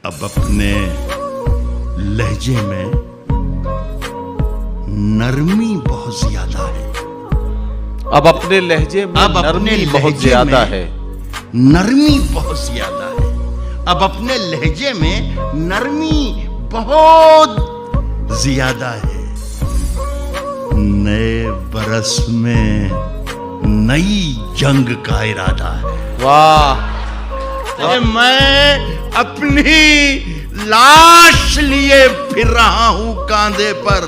अब अपने लहजे में नरमी बहुत ज्यादा है। अब अपने लहजे में नरमी बहुत ज्यादा है। नरमी बहुत ज्यादा है। अब अपने लहजे में नरमी बहुत ज्यादा है। नए बरस में नई जंग का इरादा है। वाह। मैं अपनी लाश लिए फिर रहा हूं कांधे पर।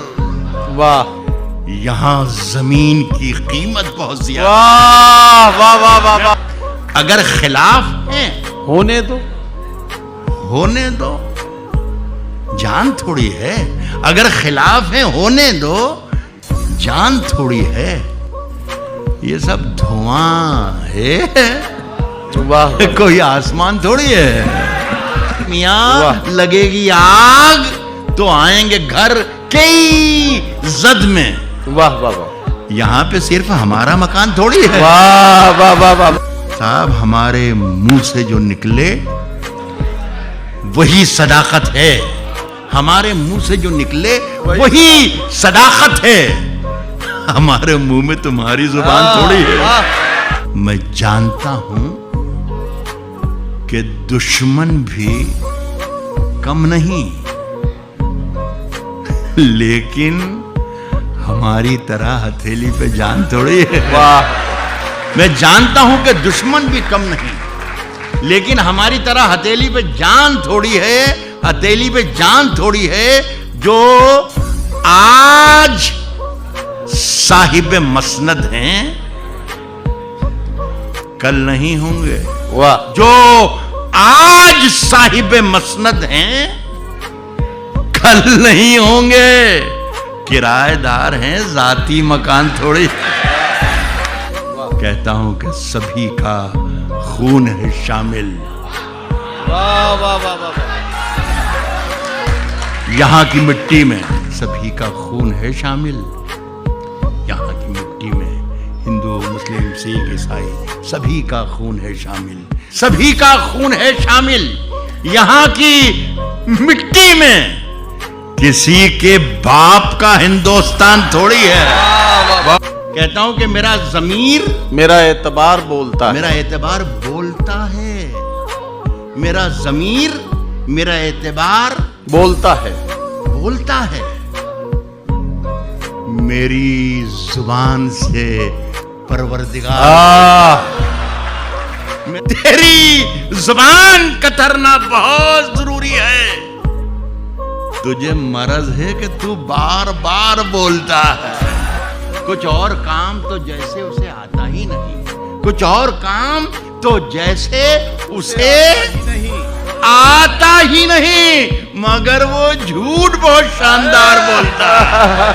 वाह। यहां जमीन की कीमत बहुत ज्यादा। वाह वाह वाह वाह वाह। अगर खिलाफ है होने दो, होने दो, जान थोड़ी है। अगर खिलाफ है होने दो, जान थोड़ी है। ये सब धुआं है, वाह। कोई आसमान थोड़ी है। मियां लगेगी आग तो आएंगे घर कई जद में। वाह वाह वाह। यहाँ पे सिर्फ हमारा मकान थोड़ी है। वाह वाह वाह वाह। साहब, हमारे मुंह से जो निकले वही सदाकत है। हमारे मुंह से जो निकले वही सदाकत है। हमारे मुंह में तुम्हारी जुबान थोड़ी है। मैं जानता हूं कि दुश्मन भी कम नहीं, लेकिन हमारी तरह हथेली पे जान थोड़ी है। वाह। मैं जानता हूं कि दुश्मन भी कम नहीं, लेकिन हमारी तरह हथेली पे जान थोड़ी है। हथेली पे जान थोड़ी है। जो आज साहिब मसनद हैं, कल नहीं होंगे। वाह। जो आज साहिब मसनद हैं, कल नहीं होंगे। किराएदार हैं, जाती मकान थोड़ी। कहता हूं कि सभी का खून है शामिल। वाह वाह वाह वाह। यहां की मिट्टी में सभी का खून है शामिल। यहां की मिट्टी में हिंदू, मुस्लिम, सिख, ईसाई सभी का खून है शामिल। सभी का खून है शामिल। यहां की मिट्टी में किसी के बाप का हिंदुस्तान थोड़ी है। कहता हूं कि मेरा ज़मीर, मेरा एतबार बोलता है। मेरा एतबार बोलता है। मेरा ज़मीर, मेरा एतबार बोलता है। बोलता है। मेरी जुबान से परवरदिगार, तेरी जुबान कतरना बहुत जरूरी है। तुझे मर्ज है कि तू बार बार बोलता है। कुछ और काम तो जैसे उसे आता ही नहीं। कुछ और काम तो जैसे उसे आता ही नहीं, मगर वो झूठ बहुत शानदार बोलता है।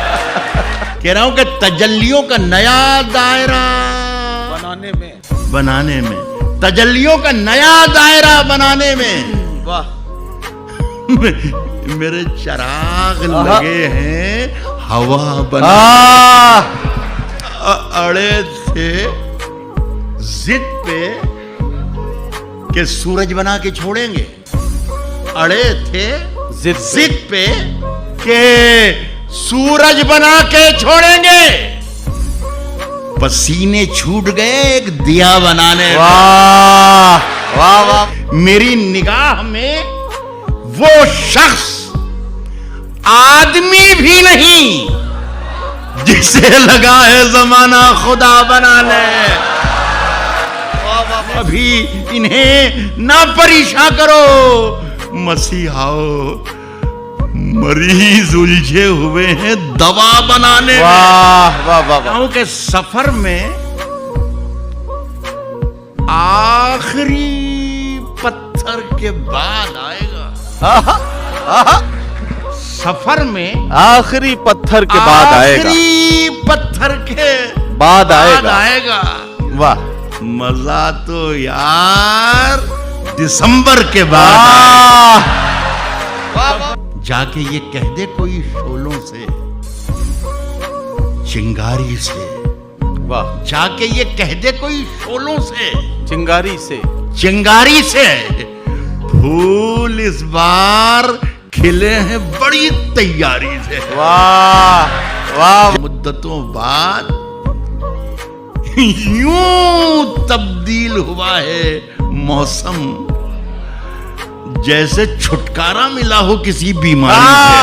कह रहा हूं कि तजल्लियों का नया दायरा बनाने में तजल्लियों का नया दायरा बनाने में वाह। मेरे चिराग लगे हैं हवा बना। अड़े थे जिद पे कि सूरज बना के छोड़ेंगे। अड़े थे जिद पे कि सूरज बना के छोड़ेंगे। पसीने छूट गए एक दिया बनाने। वाह वाह वाह। मेरी निगाह में वो शख्स आदमी भी नहीं जिसे लगा है जमाना खुदा बनाने। अभी इन्हें ना परेशान करो। मसीहाओ, मरीज उलझे हुए हैं दवा बनाने। वाह वाह वाह वाह। के सफर में आखिरी पत्थर के बाद आएगा। सफर में आखिरी पत्थर के बाद आएगा। आखिरी पत्थर के बाद आएगा। वाह। मजा तो यार दिसंबर के बाद। जाके ये कह दे कोई शोलों से, चिंगारी से। वाह। जाके ये कह दे कोई शोलों से, चिंगारी से, चिंगारी से, फूल इस बार खिले हैं बड़ी तैयारी से। वाह वाह। मुद्दतों बाद यूं तब्दील हुआ है मौसम, जैसे छुटकारा मिला हो किसी बीमारी से।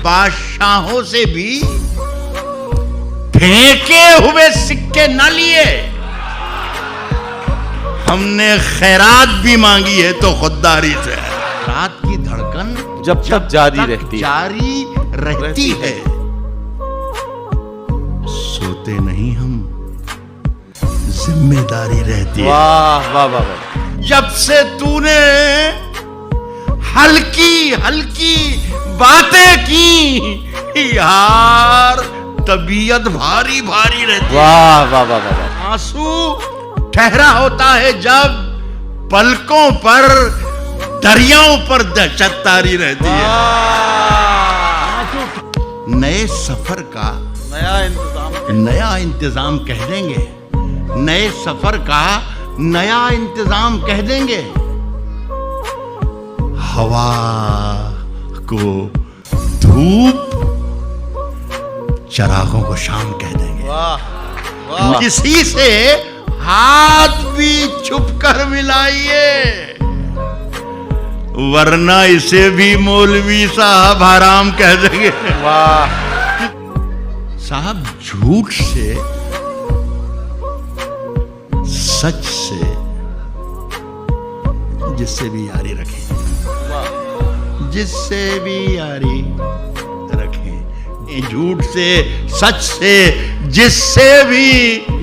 बादशाहों से भी फेंके हुए सिक्के न लिए, हमने खैरात भी मांगी है तो खुददारी से। रात की धड़कन जब तक जारी रहती है, सोते नहीं हम, जिम्मेदारी रहती है। वाह वाह वाह वाह। जब से तूने हल्की हल्की बातें की यार, तबीयत भारी भारी रहती है। वाह वाह वाह वाह। आंसू ठहरा होता है जब पलकों पर दरियाओं पर दहशत तारी रहती है। नए सफर का नया इंतजाम कह देंगे, नए सफर का नया इंतजाम कह देंगे। हवा को धूप, चरागों को शाम कह देंगे। वाह। किसी से हाथ भी छुप कर मिलाइए, वरना इसे भी मौलवी साहब हराम कह देंगे। वाह साहब, झूठ से, सच से जिससे भी यारी रखें, जिससे भी यारी रखें, झूठ से, सच से, जिससे भी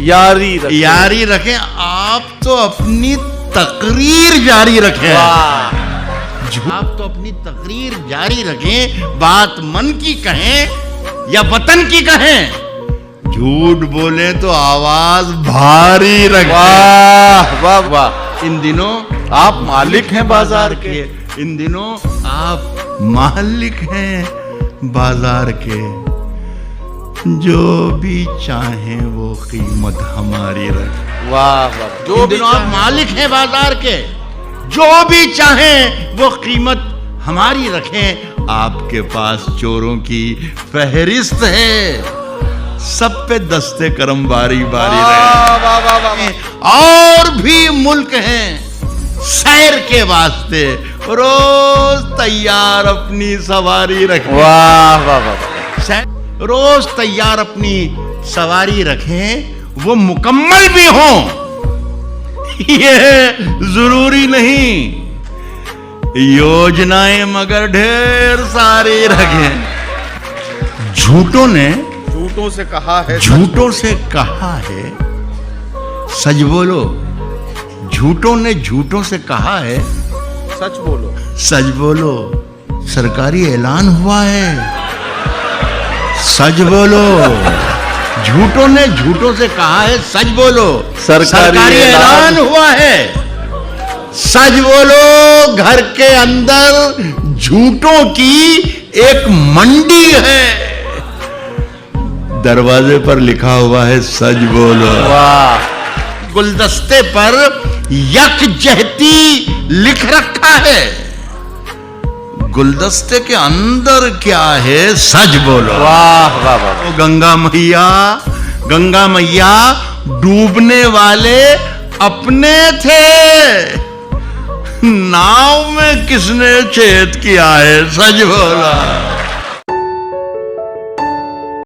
यारी रखें। आप तो अपनी तकरीर जारी रखें। आप तो अपनी तकरीर जारी रखें, बात मन की कहें या वतन की कहें। झूठ बोले तो आवाज भारी रखें। वाह वाह वाह। इन दिनों आप मालिक हैं बाजार के। इन दिनों आप मालिक हैं बाजार के। जो भी चाहें वो कीमत हमारी रखें। वाह वाह। जो इन दिनों आप मालिक हैं बाजार के, जो भी चाहें वो कीमत हमारी रखें। आपके पास चोरों की फहरिस्त है, सब पे दस्ते करम बारी बारी रहे। और भी मुल्क हैं सैर के वास्ते, रोज तैयार अपनी सवारी रखें। वाह वाह वाह। रोज तैयार अपनी सवारी रखें, वो मुकम्मल भी हों ये जरूरी नहीं, योजनाएं मगर ढेर सारी रखें। झूठों से कहा है सच बोलो। झूठों ने झूठों से कहा है सच बोलो। सरकारी ऐलान हुआ है, सच बोलो। झूठों ने झूठों से कहा है सच बोलो। सरकारी ऐलान हुआ है, सच बोलो। घर के अंदर झूठों की एक मंडी है, दरवाजे पर लिखा हुआ है सच बोलो। वाह। गुलदस्ते पर यकजहती लिख रखा है, गुलदस्ते के अंदर क्या है सच बोलो। वाह वाह वाह। तो गंगा मैया डूबने वाले अपने थे, नाव में किसने छेद किया है सच बोला।